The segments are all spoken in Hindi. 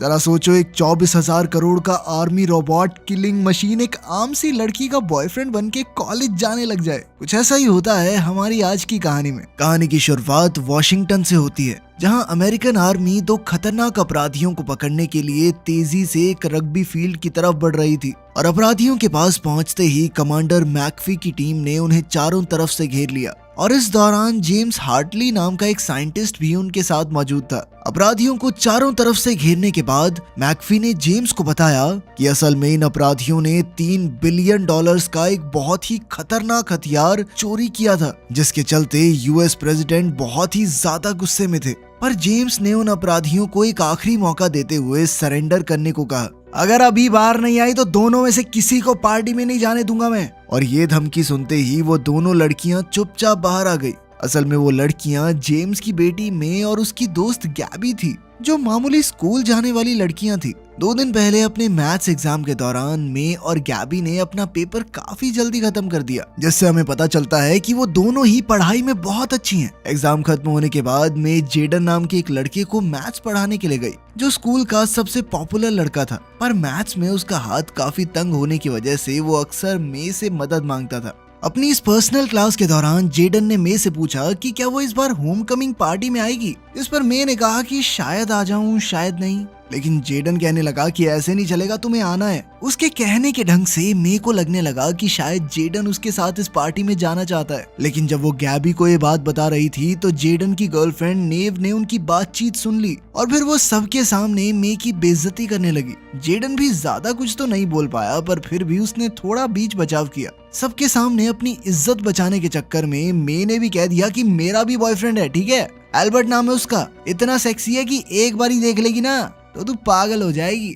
जरा सोचो, एक 24,000 करोड़ का आर्मी रोबोट किलिंग मशीन एक आम सी लड़की का बॉयफ्रेंड बन के कॉलेज जाने लग जाए। कुछ ऐसा ही होता है हमारी आज की कहानी में। कहानी की शुरुआत वॉशिंगटन से होती है, जहां अमेरिकन आर्मी दो खतरनाक अपराधियों को पकड़ने के लिए तेजी से एक रग्बी फील्ड की तरफ बढ़ रही थी। और अपराधियों के पास पहुंचते ही कमांडर मैकफी की टीम ने उन्हें चारों तरफ से घेर लिया और इस दौरान जेम्स हार्टली नाम का एक साइंटिस्ट भी उनके साथ मौजूद था। अपराधियों को चारों तरफ से घेरने के बाद मैकफी ने जेम्स को बताया कि असल में इन अपराधियों ने $3 बिलियन का एक बहुत ही खतरनाक हथियार चोरी किया था, जिसके चलते यूएस प्रेसिडेंट बहुत ही ज्यादा गुस्से में थे। पर जेम्स ने उन अपराधियों को एक आखिरी मौका देते हुए सरेंडर करने को कहा। अगर अभी बाहर नहीं आई तो दोनों में से किसी को पार्टी में नहीं जाने दूंगा मैं। और ये धमकी सुनते ही वो दोनों लड़कियां चुपचाप बाहर आ गई। असल में वो लड़कियां जेम्स की बेटी मे और उसकी दोस्त गैबी थी, जो मामूली स्कूल जाने वाली लड़कियां थी। 2 दिन पहले अपने मैथ्स एग्जाम के दौरान मे और गैबी ने अपना पेपर काफी जल्दी खत्म कर दिया, जिससे हमें पता चलता है कि वो दोनों ही पढ़ाई में बहुत अच्छी हैं। एग्जाम खत्म होने के बाद मे जेडन नाम के एक लड़के को मैथ्स पढ़ाने के लिए गई, जो स्कूल का सबसे पॉपुलर लड़का था। पर मैथ्स में उसका हाथ काफी तंग होने की वजह से वो अक्सर मे से मदद मांगता था। अपनी इस पर्सनल क्लास के दौरान जेडन ने मे से पूछा कि क्या वो इस बार होम कमिंग पार्टी में आएगी। इस पर मे ने कहा कि शायद आ जाऊं, शायद नहीं। लेकिन जेडन कहने लगा कि ऐसे नहीं चलेगा, तुम्हें आना है। उसके कहने के ढंग से मे को लगने लगा कि शायद जेडन उसके साथ इस पार्टी में जाना चाहता है। लेकिन जब वो गैबी को ये बात बता रही थी तो जेडन की गर्लफ्रेंड नेव ने उनकी बातचीत सुन ली और फिर वो सबके सामने मे की बेइज्जती करने लगी। जेडन भी ज्यादा कुछ तो नहीं बोल पाया, पर फिर भी उसने थोड़ा बीच बचाव किया। सबके सामने अपनी इज्जत बचाने के चक्कर में मे ने भी कह दिया कि मेरा भी बॉयफ्रेंड है, ठीक है, एल्बर्ट नाम है उसका, इतना सेक्सी है कि एक बार ही देख लेगी ना तो तू पागल हो जाएगी।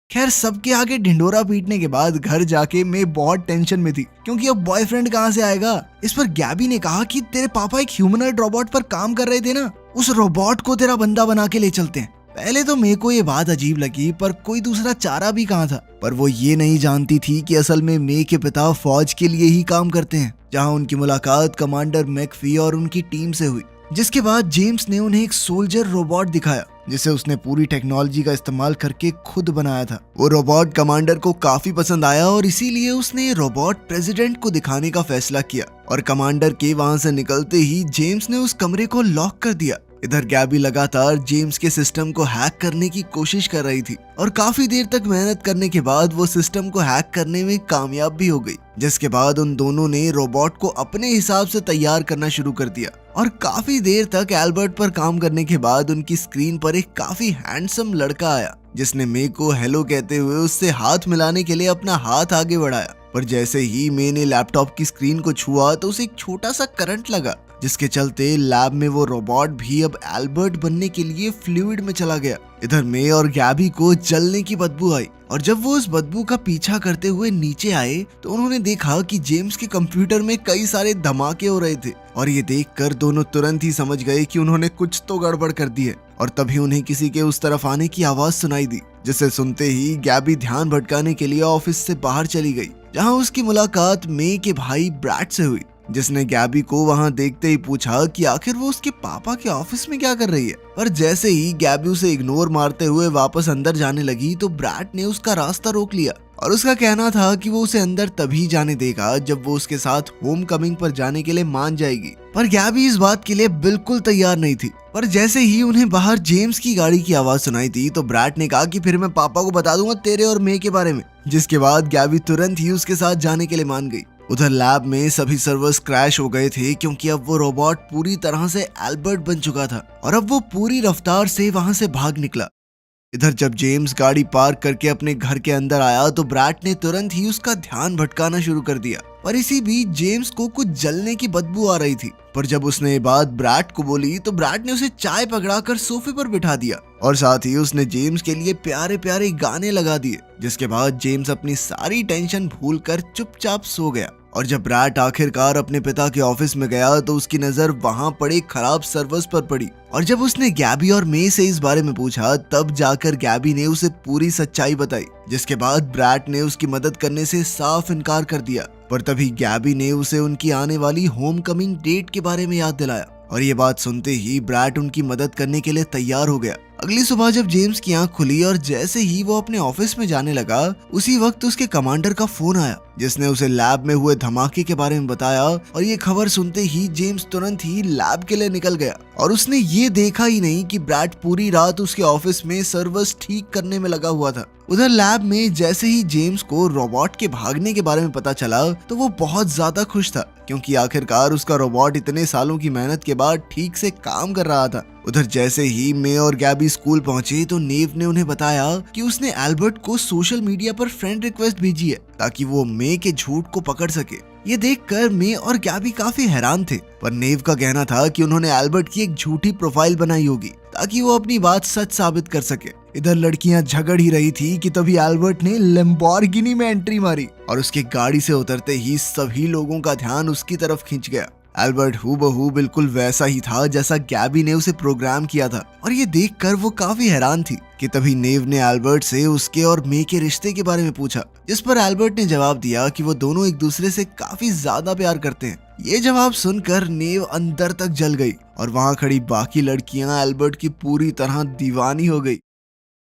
खैर, सबके आगे ढिंडोरा पीटने के बाद घर जाके मैं बहुत टेंशन में थी, क्योंकि अब बॉयफ्रेंड कहाँ से आएगा। इस पर गैबी ने कहा कि तेरे पापा एक ह्यूमनॉइड रोबोट पर काम कर रहे थे ना, उस रोबोट को तेरा बंदा बना के ले चलते हैं। पहले तो मेरे को ये बात अजीब लगी, पर कोई दूसरा चारा भी कहाँ था। पर वो ये नहीं जानती थी कि असल में मे के पिता फौज के लिए ही काम करते हैं, जहाँ उनकी मुलाकात कमांडर मैकफी और उनकी टीम से हुई। जिसके बाद जेम्स ने उन्हें एक सोल्जर रोबोट दिखाया, जिसे उसने पूरी टेक्नोलॉजी का इस्तेमाल करके खुद बनाया था। वो रोबोट कमांडर को काफी पसंद आया और इसीलिए उसने रोबोट प्रेसिडेंट को दिखाने का फैसला किया। और कमांडर के वहां से निकलते ही जेम्स ने उस कमरे को लॉक कर दिया। इधर गैबी लगातार जेम्स के सिस्टम को हैक करने की कोशिश कर रही थी और काफी देर तक मेहनत करने के बाद वो सिस्टम को हैक करने में कामयाब भी हो गई। जिसके बाद उन दोनों ने रोबोट को अपने हिसाब से तैयार करना शुरू कर दिया और काफी देर तक एल्बर्ट पर काम करने के बाद उनकी स्क्रीन पर एक काफी हैंडसम लड़का आया, जिसने मे को हेलो कहते हुए उससे हाथ मिलाने के लिए अपना हाथ आगे बढ़ाया। पर जैसे ही मे ने लैपटॉप की स्क्रीन को छुआ तो उसे एक छोटा सा करंट लगा, जिसके चलते लैब में वो रोबोट भी अब एल्बर्ट बनने के लिए फ्लूइड में चला गया। इधर मे और गैबी को जलने की बदबू आई और जब वो उस बदबू का पीछा करते हुए नीचे आए तो उन्होंने देखा कि जेम्स के कंप्यूटर में कई सारे धमाके हो रहे थे। और ये देखकर दोनों तुरंत ही समझ गए कि उन्होंने कुछ तो गड़बड़ कर दी है। और तभी उन्हें किसी के उस तरफ आने की आवाज सुनाई दी, जिसे सुनते ही गैबी ध्यान भटकाने के लिए ऑफिस से बाहर चली गई, जहाँ उसकी मुलाकात मे के भाई ब्रैड से हुई, जिसने गैबी को वहां देखते ही पूछा कि आखिर वो उसके पापा के ऑफिस में क्या कर रही है। पर जैसे ही गैबी उसे इग्नोर मारते हुए वापस अंदर जाने लगी तो ब्रैड ने उसका रास्ता रोक लिया और उसका कहना था कि वो उसे अंदर तभी जाने देगा जब वो उसके साथ होम कमिंग पर जाने के लिए मान जाएगी। पर गैबी इस बात के लिए बिल्कुल तैयार नहीं थी। पर जैसे ही उन्हें बाहर जेम्स की गाड़ी की आवाज सुनाई थी तो ब्रैड ने कहा कि फिर मैं पापा को बता दूंगा तेरे और मे के बारे में। जिसके बाद गैबी तुरंत ही उसके साथ जाने के लिए मान गई। उधर लैब में सभी सर्वर्स क्रैश हो गए थे, क्योंकि अब वो रोबोट पूरी तरह से एल्बर्ट बन चुका था और अब वो पूरी रफ्तार से वहां से भाग निकला। इधर जब जेम्स गाड़ी पार्क करके अपने घर के अंदर आया तो ब्रैड ने तुरंत ही उसका ध्यान भटकाना शुरू कर दिया। पर इसी बीच जेम्स को कुछ जलने की बदबू आ रही थी। पर जब उसने ये बात ब्रैड को बोली तो ब्रैड ने उसे चाय पकड़ाकर सोफे पर बिठा दिया और साथ ही उसने जेम्स के लिए प्यारे प्यारे गाने लगा दिए। जिसके बाद जेम्स अपनी सारी टेंशन भूलकर चुपचाप सो गया। और जब ब्रैड आखिरकार अपने पिता के ऑफिस में गया तो उसकी नजर वहां पड़े खराब सर्वर्स पर पड़ी और जब उसने गैबी और मे से इस बारे में पूछा तब जाकर गैबी ने उसे पूरी सच्चाई बताई। जिसके बाद ब्रैड ने उसकी मदद करने से साफ इनकार कर दिया। पर तभी गैबी ने उसे उनकी आने वाली होम कमिंग डेट के बारे में याद दिलाया और ये बात सुनते ही ब्रैड उनकी मदद करने के लिए तैयार हो गया। अगली सुबह जब जेम्स की आंख खुली और जैसे ही वो अपने ऑफिस में जाने लगा, उसी वक्त उसके कमांडर का फोन आया जिसने उसे लैब में हुए धमाके के बारे में बताया। और ये खबर सुनते ही जेम्स तुरंत ही लैब के लिए निकल गया और उसने ये देखा ही नहीं कि ब्रैड पूरी रात उसके ऑफिस में सर्वर्स ठीक करने में लगा हुआ था। उधर लैब में जैसे ही जेम्स को रोबोट के भागने के बारे में पता चला तो वो बहुत ज्यादा खुश था, क्योंकि आखिरकार उसका रोबोट इतने सालों की मेहनत के बाद ठीक से काम कर रहा था। उधर जैसे ही मे और गैबी स्कूल पहुंचे तो नेव ने उन्हें बताया कि उसने एल्बर्ट को सोशल मीडिया पर फ्रेंड रिक्वेस्ट भेजी है ताकि वो मे के झूठ को पकड़ सके। ये देखकर मे और गैबी काफी हैरान थे, पर नेव का कहना था कि उन्होंने एल्बर्ट की एक झूठी प्रोफाइल बनाई होगी ताकि वो अपनी बात सच साबित कर सके। इधर लड़कियां झगड़ ही रही थी कि तभी एल्बर्ट ने लैम्बोर्गिनी में एंट्री मारी और उसके गाड़ी से उतरते ही सभी लोगों का ध्यान उसकी तरफ खिंच गया। एल्बर्ट हूबहू बिल्कुल वैसा ही था जैसा गैबी ने उसे प्रोग्राम किया था और ये देखकर वो काफी हैरान थी कि तभी नेव ने एल्बर्ट से उसके और मे के रिश्ते के बारे में पूछा, जिस पर एल्बर्ट ने जवाब दिया कि वो दोनों एक दूसरे से काफी ज्यादा प्यार करते हैं। ये जवाब सुनकर नेव अंदर तक जल गई और वहाँ खड़ी बाकी लड़कियां एल्बर्ट की पूरी तरह दीवानी हो गई।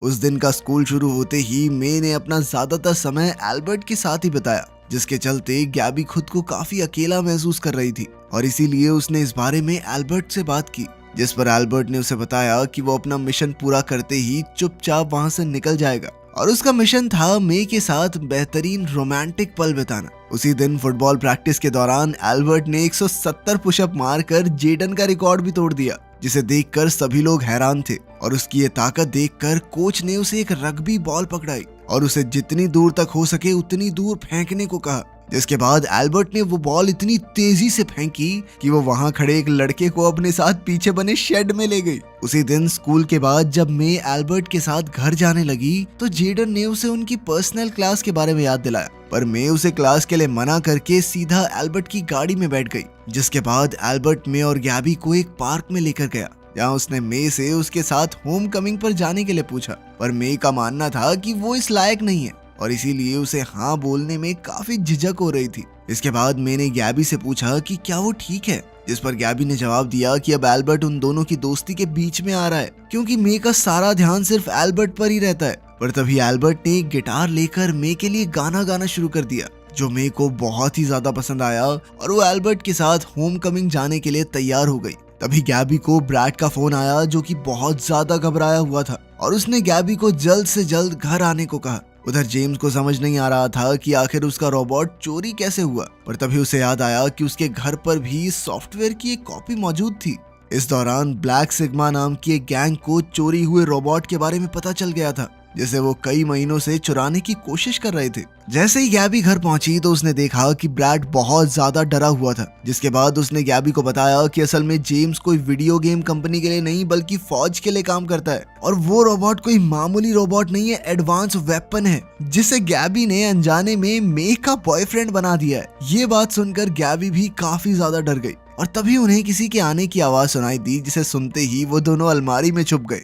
उस दिन का स्कूल शुरू होते ही मे ने अपना ज्यादातर समय एल्बर्ट के साथ ही बिताया, जिसके चलते गैबी खुद को काफी अकेला महसूस कर रही थी और इसीलिए उसने इस बारे में एल्बर्ट से बात की, जिस पर एल्बर्ट ने उसे बताया कि वो अपना मिशन पूरा करते ही चुपचाप वहां से निकल जाएगा और उसका मिशन था मे के साथ बेहतरीन रोमांटिक पल बिताना। उसी दिन फुटबॉल प्रैक्टिस के दौरान एल्बर्ट ने 170 पुशअप मारकर जेडन का रिकॉर्ड भी तोड़ दिया, जिसे देखकर सभी लोग हैरान थे और उसकी ये ताकत देखकर कोच ने उसे एक रग्बी बॉल पकड़ाई और उसे जितनी दूर तक हो सके उतनी दूर फेंकने को कहा। जिसके बाद एल्बर्ट ने वो बॉल इतनी तेजी से फेंकी कि वो वहां खड़े एक लड़के को अपने साथ पीछे बने शेड में ले गई। उसी दिन स्कूल के बाद जब मे एल्बर्ट के साथ घर जाने लगी तो जेडन ने उसे उनकी पर्सनल क्लास के बारे में याद दिलाया, पर मे उसे क्लास के लिए मना करके सीधा एल्बर्ट की गाड़ी में बैठ गई। जिसके बाद एल्बर्ट मे और गैबी को एक पार्क में लेकर गया, जहाँ उसने मे से उसके साथ होम कमिंग पर जाने के लिए पूछा, पर मे का मानना था कि वो इस लायक नहीं है और इसीलिए उसे हाँ बोलने में काफी झिझक हो रही थी। इसके बाद मैंने गैबी से पूछा कि क्या वो ठीक है, जिस पर गैबी ने जवाब दिया कि अब एल्बर्ट उन दोनों की दोस्ती के बीच में आ रहा है, क्योंकि मे का सारा ध्यान सिर्फ एल्बर्ट पर ही रहता है। पर तभी एल्बर्ट ने एक गिटार लेकर मे के लिए गाना गाना शुरू कर दिया, जो मे को बहुत ही ज्यादा पसंद आया और वो एल्बर्ट के साथ होम कमिंग जाने के लिए तैयार हो गई। तभी गैबी को ब्रैड का फोन आया, जो कि बहुत ज्यादा घबराया हुआ था और उसने गैबी को जल्द से जल्द घर आने को कहा। उधर जेम्स को समझ नहीं आ रहा था कि आखिर उसका रोबोट चोरी कैसे हुआ, पर तभी उसे याद आया कि उसके घर पर भी सॉफ्टवेयर की एक कॉपी मौजूद थी। इस दौरान ब्लैक सिग्मा नाम की एक गैंग को चोरी हुए रोबोट के बारे में पता चल गया था, जिसे वो कई महीनों से चुराने की कोशिश कर रहे थे। जैसे ही गैबी घर पहुंची तो उसने देखा कि ब्रैड बहुत ज्यादा डरा हुआ था, जिसके बाद उसने गैबी को बताया कि असल में जेम्स कोई वीडियो गेम कंपनी के लिए नहीं बल्कि फौज के लिए काम करता है और वो रोबोट कोई मामूली रोबोट नहीं है, एडवांस वेपन है जिसे गैबी ने अनजाने में मे का बॉयफ्रेंड बना दिया है। ये बात सुनकर गैबी भी काफी ज्यादा डर गई और तभी उन्हें किसी के आने की आवाज सुनाई दी, जिसे सुनते ही वो दोनों अलमारी में छुप गए।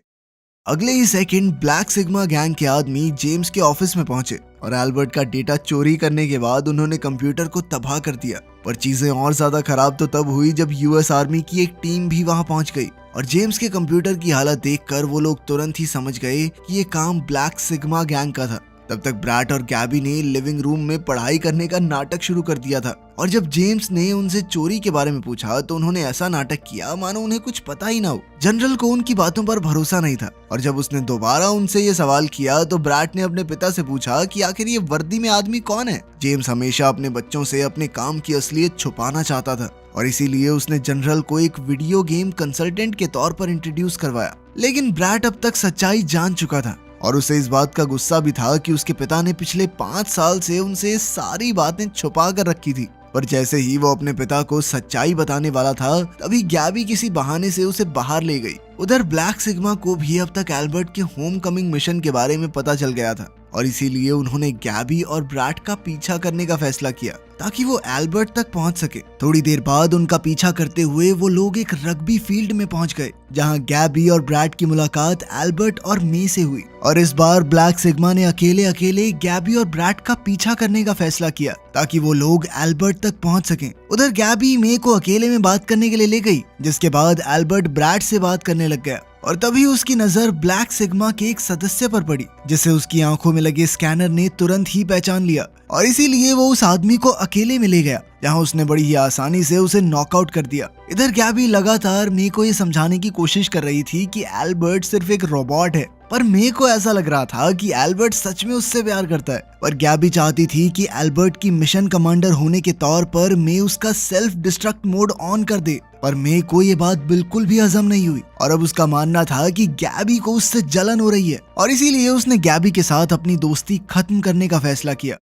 अगले ही सेकंड ब्लैक सिग्मा गैंग के आदमी जेम्स के ऑफिस में पहुंचे और एल्बर्ट का डेटा चोरी करने के बाद उन्होंने कंप्यूटर को तबाह कर दिया। पर चीजें और ज्यादा खराब तो तब हुई जब यूएस आर्मी की एक टीम भी वहां पहुंच गई और जेम्स के कंप्यूटर की हालत देखकर वो लोग तुरंत ही समझ गए कि ये काम ब्लैक सिग्मा गैंग का था। तब तक ब्रैड और गैबी ने लिविंग रूम में पढ़ाई करने का नाटक शुरू कर दिया था और जब जेम्स ने उनसे चोरी के बारे में पूछा तो उन्होंने ऐसा नाटक किया मानो उन्हें कुछ पता ही ना हो। जनरल को उनकी बातों पर भरोसा नहीं था और जब उसने दोबारा उनसे ये सवाल किया तो ब्रैड ने अपने पिता से पूछा कि आखिर ये वर्दी में आदमी कौन है। जेम्स हमेशा अपने बच्चों से अपने काम की असलियत छुपाना चाहता था और इसीलिए उसने जनरल को एक वीडियो गेम कंसल्टेंट के तौर पर इंट्रोड्यूस करवाया, लेकिन ब्रैड अब तक सच्चाई जान चुका था और उसे इस बात का गुस्सा भी था कि उसके पिता ने पिछले 5 साल से उनसे सारी बातें छुपा कर रखी थी। पर जैसे ही वो अपने पिता को सच्चाई बताने वाला था तभी गैबी किसी बहाने से उसे बाहर ले गई। उधर ब्लैक सिग्मा को भी अब तक एल्बर्ट के होम कमिंग मिशन के बारे में पता चल गया था और इसीलिए उन्होंने गैबी और ब्रैड का पीछा करने का फैसला किया ताकि वो एल्बर्ट तक पहुंच सके। थोड़ी देर बाद उनका पीछा करते हुए वो लोग एक रग्बी फील्ड में पहुंच गए, जहां गैबी और ब्रैड की मुलाकात एल्बर्ट और मे से हुई और इस बार ब्लैक सिग्मा ने अकेले अकेले गैबी और ब्रैड का पीछा करने का फैसला किया ताकि वो लोग एल्बर्ट तक पहुंच सकें। उधर गैबी मे को अकेले में बात करने के लिए ले गई, जिसके बाद एल्बर्ट ब्रैड से बात करने लग गया और तभी उसकी नजर ब्लैक सिग्मा के एक सदस्य पर पड़ी, जिसे उसकी आंखों में लगे स्कैनर ने तुरंत ही पहचान लिया और इसीलिए वो उस आदमी को अकेले में ले गया, जहां उसने बड़ी ही आसानी से उसे नॉकआउट कर दिया। इधर गैबी लगातार मे को ये समझाने की कोशिश कर रही थी कि एल्बर्ट सिर्फ एक रोबोट है, पर मे को ऐसा लग रहा था कि एल्बर्ट सच में उससे प्यार करता है। पर गैबी चाहती थी कि एल्बर्ट की मिशन कमांडर होने के तौर पर मे उसका सेल्फ डिस्ट्रक्ट मोड ऑन कर दे, पर मे को ये बात बिल्कुल भी हजम नहीं हुई और अब उसका मानना था कि गैबी को उससे जलन हो रही है और इसीलिए उसने गैबी के साथ अपनी दोस्ती खत्म करने का फैसला किया।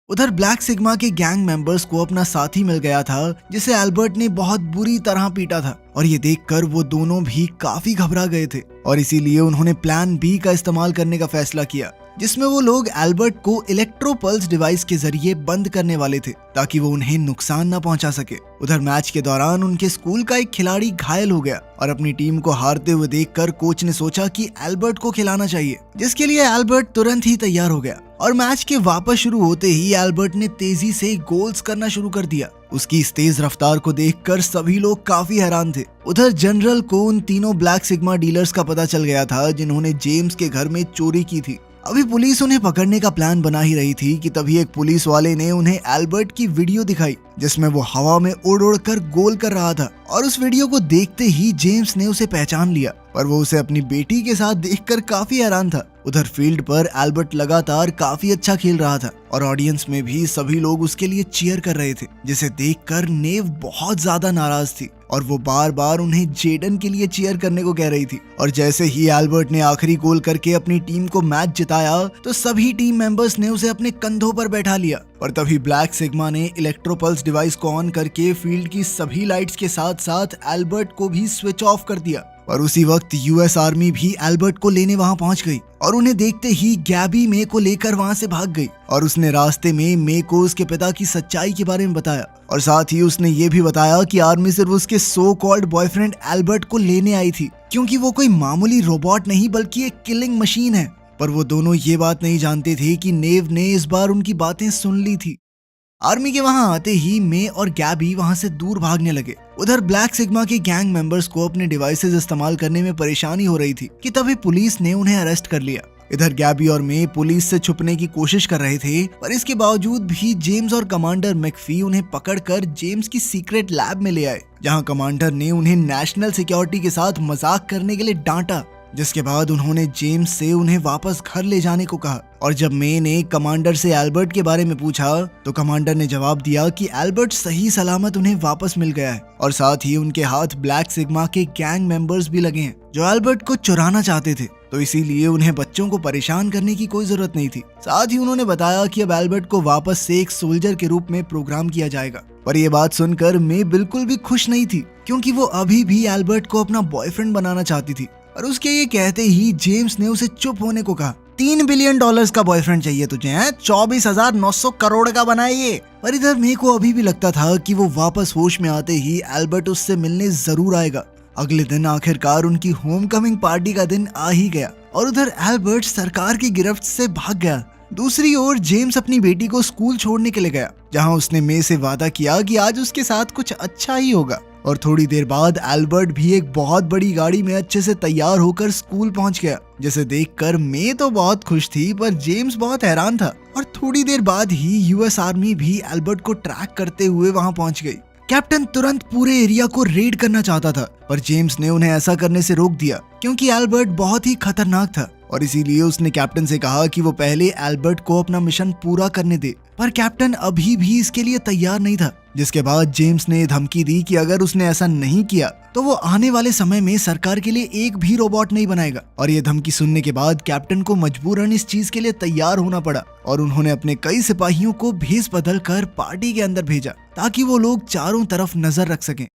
उधर ब्लैक सिग्मा के गैंग मेंबर्स को अपना साथी मिल गया था, जिसे एल्बर्ट ने बहुत बुरी तरह पीटा था और ये देखकर वो दोनों भी काफी घबरा गए थे और इसीलिए उन्होंने प्लान बी का इस्तेमाल करने का फैसला किया, जिसमें वो लोग एल्बर्ट को इलेक्ट्रोपल्स डिवाइस के जरिए बंद करने वाले थे ताकि वो उन्हें नुकसान न पहुंचा सके। उधर मैच के दौरान उनके स्कूल का एक खिलाड़ी घायल हो गया और अपनी टीम को हारते हुए देखकर कोच ने सोचा कि एल्बर्ट को खिलाना चाहिए, जिसके लिए एल्बर्ट तुरंत ही तैयार हो गया और मैच के वापस शुरू होते ही एल्बर्ट ने तेजी से गोल्स करना शुरू कर दिया। उसकी इस तेज रफ्तार को देखकर सभी लोग काफी हैरान थे। उधर जनरल को उन तीनों ब्लैक सिग्मा डीलर्स का पता चल गया था जिन्होंने जेम्स के घर में चोरी की थी। अभी पुलिस उन्हें पकड़ने का प्लान बना ही रही थी कि तभी एक पुलिस वाले ने उन्हें एल्बर्ट की वीडियो दिखाई, जिसमें वो हवा में उड़ उड़ कर गोल कर रहा था और उस वीडियो को देखते ही जेम्स ने उसे पहचान लिया, पर वो उसे अपनी बेटी के साथ देखकर काफी हैरान था। उधर फील्ड पर एल्बर्ट लगातार काफी अच्छा खेल रहा था और ऑडियंस में भी सभी लोग उसके लिए चीयर कर रहे थे, जिसे देखकर नेव बहुत ज्यादा नाराज थी और वो बार बार उन्हें जेडन के लिए चीयर करने को कह रही थी। और जैसे ही एल्बर्ट ने आखिरी गोल करके अपनी टीम को मैच जिताया तो सभी टीम मेंबर्स ने उसे अपने कंधों पर बैठा लिया और तभी ब्लैक सिग्मा ने इलेक्ट्रोपल्स डिवाइस को ऑन करके फील्ड की सभी लाइट्स के साथ साथ एल्बर्ट को भी स्विच ऑफ कर दिया। और उसी वक्त यूएस आर्मी भी एल्बर्ट को लेने वहां पहुंच गई और उन्हें देखते ही गैबी मे को लेकर वहां से भाग गई और उसने रास्ते में मे को उसके पिता की सच्चाई के बारे में बताया और साथ ही उसने ये भी बताया कि आर्मी सिर्फ उसके सो कॉल्ड बॉयफ्रेंड एल्बर्ट को लेने आई थी, क्योंकि वो कोई मामूली रोबोट नहीं बल्कि एक किलिंग मशीन है। पर वो दोनों ये बात नहीं जानते थे कि नेव ने इस बार उनकी बातें सुन ली थी। आर्मी के वहां आते ही मे और गैबी वहां से दूर भागने लगे। उधर ब्लैक सिग्मा के गैंग मेंबर्स को अपने डिवाइसेस इस्तेमाल करने में परेशानी हो रही थी कि तभी पुलिस ने उन्हें अरेस्ट कर लिया। इधर गैबी और मे पुलिस से छुपने की कोशिश कर रहे थे, पर इसके बावजूद भी जेम्स और कमांडर मैकफी उन्हें पकड़कर जेम्स की सीक्रेट लैब में ले आए, जहां कमांडर ने उन्हें नेशनल सिक्योरिटी के साथ मजाक करने के लिए डांटा, जिसके बाद उन्होंने जेम्स से उन्हें वापस घर ले जाने को कहा। और जब मे ने कमांडर से एल्बर्ट के बारे में पूछा तो कमांडर ने जवाब दिया कि एल्बर्ट सही सलामत उन्हें वापस मिल गया है और साथ ही उनके हाथ ब्लैक सिग्मा के गैंग मेंबर्स भी लगे हैं जो एल्बर्ट को चुराना चाहते थे, तो इसीलिए उन्हें बच्चों को परेशान करने की कोई जरूरत नहीं थी। साथ ही उन्होंने बताया कि अब एल्बर्ट को वापस से एक सोल्जर के रूप में प्रोग्राम किया जाएगा। पर यह बात सुनकर मे बिल्कुल भी खुश नहीं थी, क्योंकि वो अभी भी एल्बर्ट को अपना बॉयफ्रेंड बनाना चाहती थी। और उसके ये कहते ही जेम्स ने उसे चुप होने को कहा। $3 बिलियन का बॉयफ्रेंड चाहिए तुझे हैं? 24,900 करोड़ का बनाइए। पर इधर मे को अभी भी लगता था कि वो वापस होश में आते ही एल्बर्ट उससे मिलने जरूर आएगा। अगले दिन आखिरकार उनकी होमकमिंग पार्टी का दिन आ ही गया और उधर एल्बर्ट सरकार की गिरफ्त से भाग गया। दूसरी ओर जेम्स अपनी बेटी को स्कूल छोड़ने के लिए गया, जहां उसने मे से वादा किया कि आज उसके साथ कुछ अच्छा ही होगा। और थोड़ी देर बाद एल्बर्ट भी एक बहुत बड़ी गाड़ी में अच्छे से तैयार होकर स्कूल पहुंच गया, जिसे देखकर मे तो बहुत खुश थी, पर जेम्स बहुत हैरान था। और थोड़ी देर बाद ही यूएस आर्मी भी एल्बर्ट को ट्रैक करते हुए वहां पहुंच गई। कैप्टन तुरंत पूरे एरिया को रेड करना चाहता था, पर जेम्स ने उन्हें ऐसा करने से रोक दिया, क्योंकि एल्बर्ट बहुत ही खतरनाक था और इसीलिए उसने कैप्टन से कहा कि वो पहले एल्बर्ट को अपना मिशन पूरा करने दे। पर कैप्टन अभी भी इसके लिए तैयार नहीं था, जिसके बाद जेम्स ने धमकी दी कि अगर उसने ऐसा नहीं किया तो वो आने वाले समय में सरकार के लिए एक भी रोबोट नहीं बनाएगा। और ये धमकी सुनने के बाद कैप्टन को मजबूरन इस चीज के लिए तैयार होना पड़ा और उन्होंने अपने कई सिपाहियों को भेस बदल कर पार्टी के अंदर भेजा, ताकि वो लोग चारों तरफ नजर रख सकें।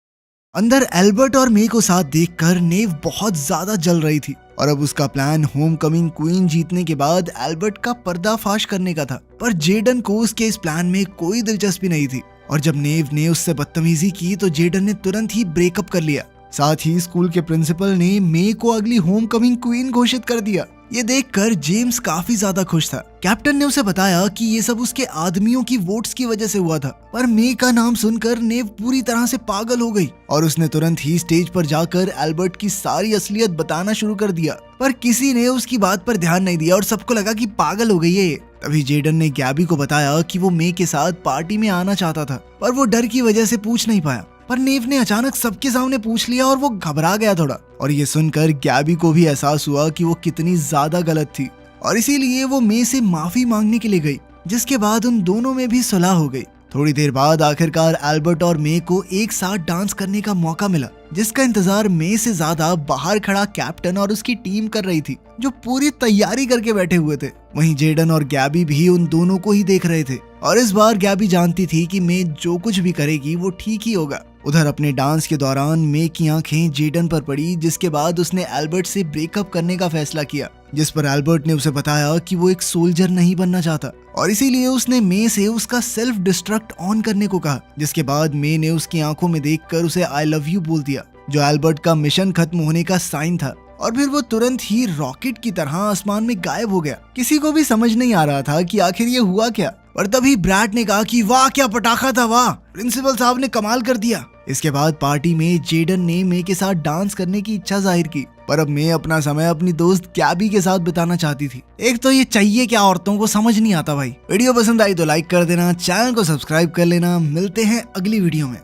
अंदर एल्बर्ट और मे को साथ देखकर नेव बहुत ज्यादा जल रही थी और अब उसका प्लान होमकमिंग क्वीन जीतने के बाद एल्बर्ट का पर्दाफाश करने का था। पर जेडन को उसके इस प्लान में कोई दिलचस्पी नहीं थी और जब नेव ने उससे बदतमीजी की तो जेडन ने तुरंत ही ब्रेकअप कर लिया साथ ही स्कूल के प्रिंसिपल ने मे को अगली होम कमिंग क्वीन घोषित कर दिया। ये देखकर जेम्स काफी ज्यादा खुश था। कैप्टन ने उसे बताया कि ये सब उसके आदमियों की वोट्स की वजह से हुआ था, पर मे का नाम सुनकर नेव पूरी तरह से पागल हो गई और उसने तुरंत ही स्टेज पर जाकर एल्बर्ट की सारी असलियत बताना शुरू कर दिया। पर किसी ने उसकी बात पर ध्यान नहीं दिया और सबको लगा कि पागल हो गई है ये। तभी जेडन ने गैबी को बताया कि वो मे के साथ पार्टी में आना चाहता था, पर वो डर की वजह से पूछ नहीं पाया। पर नेव ने अचानक सबके सामने पूछ लिया और वो घबरा गया थोड़ा। और ये सुनकर गैबी को भी एहसास हुआ कि वो कितनी ज्यादा गलत थी और इसीलिए वो मे से माफी मांगने के लिए गई, जिसके बाद उन दोनों में भी सुलह हो गई। थोड़ी देर बाद आखिरकार एल्बर्ट और मे को एक साथ डांस करने का मौका मिला, जिसका इंतजार मे से ज्यादा बाहर खड़ा कैप्टन और उसकी टीम कर रही थी, जो पूरी तैयारी करके बैठे हुए थे। वहीं जेडन और गैबी भी उन दोनों को ही देख रहे थे और इस बार गैबी जानती थी कि मे जो कुछ भी करेगी वो ठीक ही होगा। उधर अपने डांस के दौरान मे की आंखें जेडन पर पड़ी, जिसके बाद उसने एल्बर्ट से ब्रेकअप करने का फैसला किया, जिस पर एल्बर्ट ने उसे बताया कि वो एक सोल्जर नहीं बनना चाहता और इसीलिए उसने मे से उसका सेल्फ डिस्ट्रक्ट ऑन करने को कहा, जिसके बाद मे ने उसकी आंखों में देखकर उसे आई लव यू बोल दिया, जो एल्बर्ट का मिशन खत्म होने का साइन था। और फिर वो तुरंत ही रॉकेट की तरह आसमान में गायब हो गया। किसी को भी समझ नहीं आ रहा था कि आखिर ये हुआ क्या। और तभी ब्रैड ने कहा कि वाह क्या पटाखा था, वाह प्रिंसिपल साहब ने कमाल कर दिया। इसके बाद पार्टी में जेडन ने मे के साथ डांस करने की इच्छा जाहिर की, पर अब मे अपना समय अपनी दोस्त गैबी के साथ बिताना चाहती थी। एक तो ये चाहिए क्या औरतों को समझ नहीं आता भाई। वीडियो पसंद आई तो लाइक कर देना, चैनल को सब्सक्राइब कर लेना। मिलते हैं अगली वीडियो में।